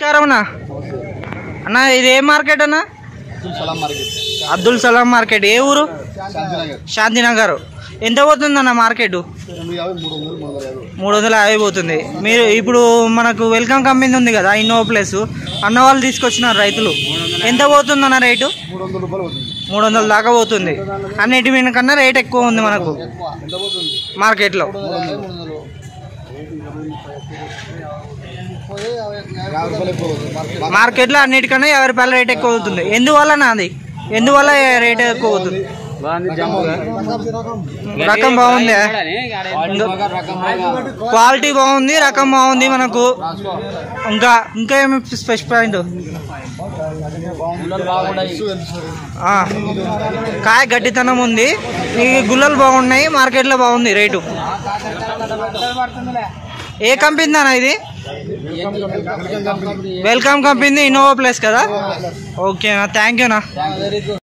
నమస్కారం అన్న. అన్న ఇది ఏ మార్కెట్ అన్న? అబ్దుల్ సలాం మార్కెట్. ఏ ఊరు? శాంతినగర్. ఎంత పోతుంది అన్న మార్కెట్? 350 పోతుంది. మీరు ఇప్పుడు మనకు వెల్కమ్ కంపెనీ ఉంది కదా ఇన్నోవా ప్లస్, అన్న వాళ్ళు తీసుకొచ్చినారు రైతులు. ఎంత పోతుంది అన్న రేటు? 300 దాకా పోతుంది. అన్నిటి మీద కన్నా రేట్ ఎక్కువ ఉంది మనకు మార్కెట్లో. మార్కెట్లో అన్నిటికన్నా 50 రూపాయల రేట్ ఎక్కువ అవుతుంది. ఎందువల్ల అది? ఎందువల్ల రేట్ ఎక్కువ అవుతుంది? రకం బాగుంది, క్వాలిటీ బాగుంది, రకం బాగుంది మనకు. ఇంకా ఇంకా ఏమి స్పెషల్ పాయింట్? కాయ గట్టితనం ఉంది, ఈ గుల్లలు బాగున్నాయి, మార్కెట్లో బాగుంది రేటు. ఏ కంపెనీ అన్న ఇది? వెల్కమ్ కంపెనీ ఇన్నోవా ప్లస్ కదా. ఓకేనా, థ్యాంక్ యూనా.